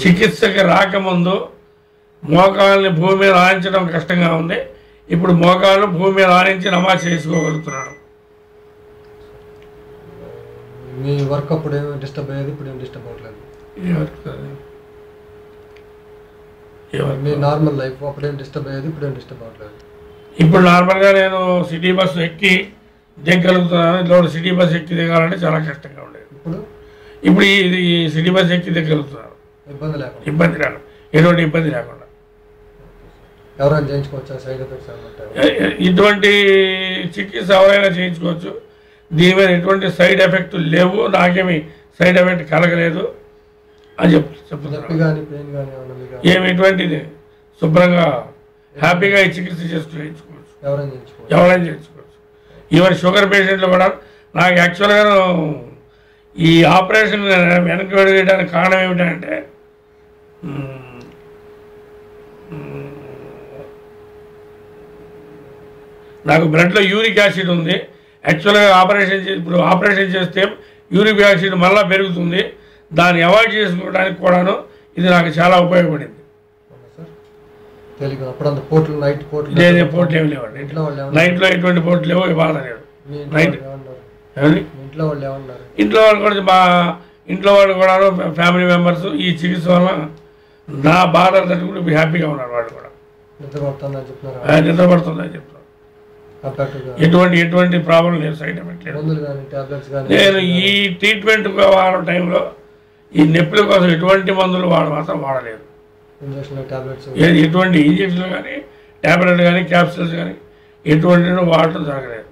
చికిత్సకి రాకముందు మోకాళ్ళని భూమి మీద ఆనించడం కష్టంగా ఉంది. ఇప్పుడు మోకాళ్ళు భూమి మీద ఆనించి నమాజ్ చేసుకోగలుగుతున్నాడు. మీ వర్క్ అప్పుడు ఏమో డిస్టర్బ్ అయ్యేది, ఇప్పుడు ఏం డిస్టర్బ్ అవ్వట్లేదు. మీ నార్మల్ లైఫ్ అప్పుడు ఏం డిస్టర్బ్ అయ్యేది, ఇప్పుడు ఏం డిస్టర్బ్ అవ్వట్లేదు. ఇప్పుడు నార్మల్గా నేను సిటీ బస్సు ఎక్కి దిగలుగుతున్నాను. ఇట్లా సిటీ బస్సు ఎక్కి దిగాలంటే చాలా కష్టంగా ఉండేది. ఇప్పుడు ఈ సిటీ బస్సు ఎక్కి దిగలుగుతున్నాను, ఇబ్బంది లేకుండా, ఎటువంటి ఇబ్బంది లేకుండా. ఎవరైనా చేయించుకోవచ్చా? సైడ్ ఎఫెక్ట్స్ ఇటువంటి చికిత్స ఎవరైనా చేయించుకోవచ్చు. దీని మీద ఎటువంటి సైడ్ ఎఫెక్ట్ లేవు, నాకేమి సైడ్ ఎఫెక్ట్ కలగలేదు అని చెప్తున్నారు. ఏమి ఎటువంటిది శుభ్రంగా హ్యాపీగా ఈ చికిత్స చేయించుకోవచ్చు, ఎవరైనా చేయించుకోవచ్చు. ఈవెన్ షుగర్ పేషెంట్లు కూడా. నాకు యాక్చువల్గా ఈ ఆపరేషన్ వెనక్కి వెళ్ళడానికి కారణం ఏమిటంటే నాకు బ్లడ్లో యూరిక్ యాసిడ్ ఉంది. యాక్చువల్గా ఇప్పుడు ఆపరేషన్ చేస్తే యూరిక్ యాసిడ్ మళ్ళీ పెరుగుతుంది. దాన్ని అవాయిడ్ చేసుకోవడానికి కూడాను ఇది నాకు చాలా ఉపయోగపడింది. పోర్ట్లు ఏమి లేవండి, నైట్లో ఎటువంటి పోర్ట్లు లేవు, బాధ లేదు. ఇంట్లో వాళ్ళు కూడా మా ఇంట్లో వాళ్ళు కూడా ఫ్యామిలీ మెంబర్స్ ఈ చికిత్స వల్ల నా బాధ తట్టుకుంటూ హ్యాపీగా ఉన్నారు. వాళ్ళు కూడా నిద్రపడుతుందని చెప్తున్నారు. ఎటువంటి ప్రాబ్లం లేదు, సైడ్ ఎఫెక్ట్ లేదు. నేను ఈ ట్రీట్మెంట్ వాడే టైంలో ఈ నొప్పుల కోసం ఎటువంటి మందులు మాత్రం వాడలేదు. ఎటువంటి ఇంజక్షన్లు కానీ, ట్యాబ్లెట్లు కానీ, క్యాప్సూల్స్ కానీ ఎటువంటి వాడటం జరగలేదు.